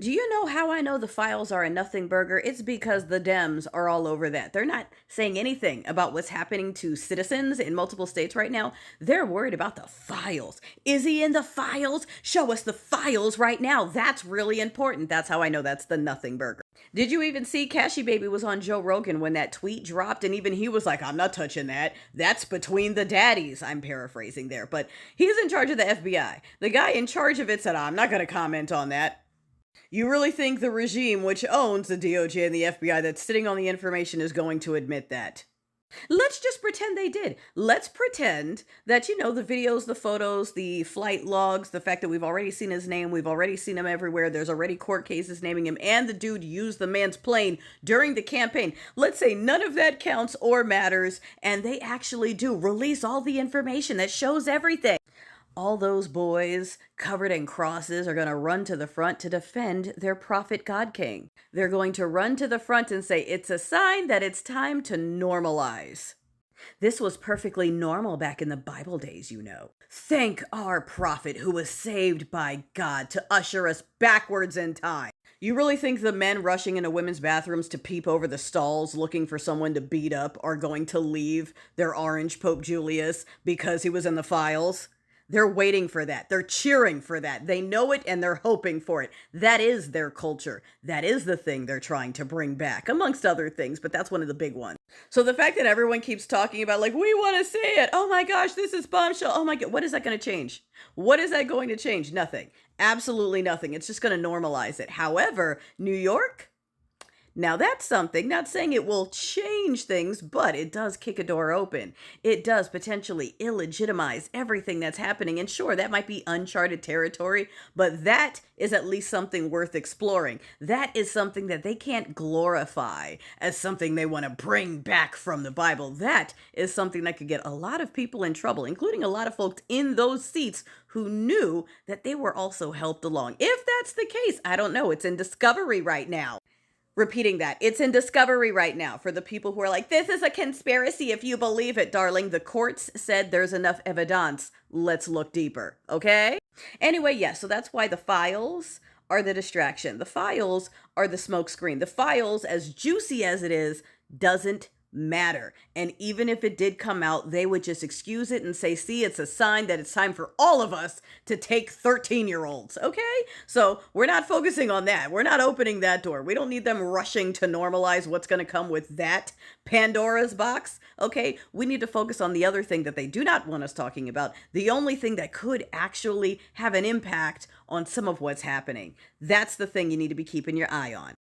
Do you know how I know the files are a nothing burger? It's because the Dems are all over that. They're not saying anything about what's happening to citizens in multiple states right now. They're worried about the files. Is he in the files? Show us the files right now. That's really important. That's how I know that's the nothing burger. Did you even see Cashy Baby was on Joe Rogan when that tweet dropped? And even he was like, I'm not touching that. That's between the daddies. I'm paraphrasing there. But he's in charge of the FBI. The guy in charge of it said, I'm not going to comment on that. You really think the regime, which owns the DOJ and the FBI that's sitting on the information, is going to admit that? Let's just pretend they did. Let's pretend that, the videos, the photos, the flight logs, the fact that we've already seen his name, we've already seen him everywhere, there's already court cases naming him, and the dude used the man's plane during the campaign. Let's say none of that counts or matters, and they actually do release all the information that shows everything. All those boys covered in crosses are going to run to the front to defend their prophet God King. They're going to run to the front and say, it's a sign that it's time to normalize. This was perfectly normal back in the Bible days. Thank our prophet who was saved by God to usher us backwards in time. You really think the men rushing into women's bathrooms to peep over the stalls looking for someone to beat up are going to leave their orange Pope Julius because he was in the files? They're waiting for that. They're cheering for that. They know it and they're hoping for it. That is their culture. That is the thing they're trying to bring back, amongst other things, but that's one of the big ones. So the fact that everyone keeps talking about, like, we want to see it. Oh my gosh, this is bombshell. Oh my God, what is that going to change? What is that going to change? Nothing. Absolutely nothing. It's just going to normalize it. However, New York? Now that's something, not saying it will change things, but it does kick a door open. It does potentially illegitimize everything that's happening. And sure, that might be uncharted territory, but that is at least something worth exploring. That is something that they can't glorify as something they want to bring back from the Bible. That is something that could get a lot of people in trouble, including a lot of folks in those seats who knew that they were also helped along. If that's the case, I don't know. It's in discovery right now. Repeating that. It's in discovery right now for the people who are like, this is a conspiracy if you believe it, darling. The courts said there's enough evidence. Let's look deeper. Okay? Anyway, yeah, so that's why the files are the distraction. The files are the smokescreen. The files, as juicy as it is, doesn't matter. And even if it did come out, they would just excuse it and say, see, it's a sign that it's time for all of us to take 13-year-olds. Okay? So we're not focusing on that. We're not opening that door. We don't need them rushing to normalize what's going to come with that Pandora's box. Okay? We need to focus on the other thing that they do not want us talking about. The only thing that could actually have an impact on some of what's happening. That's the thing you need to be keeping your eye on.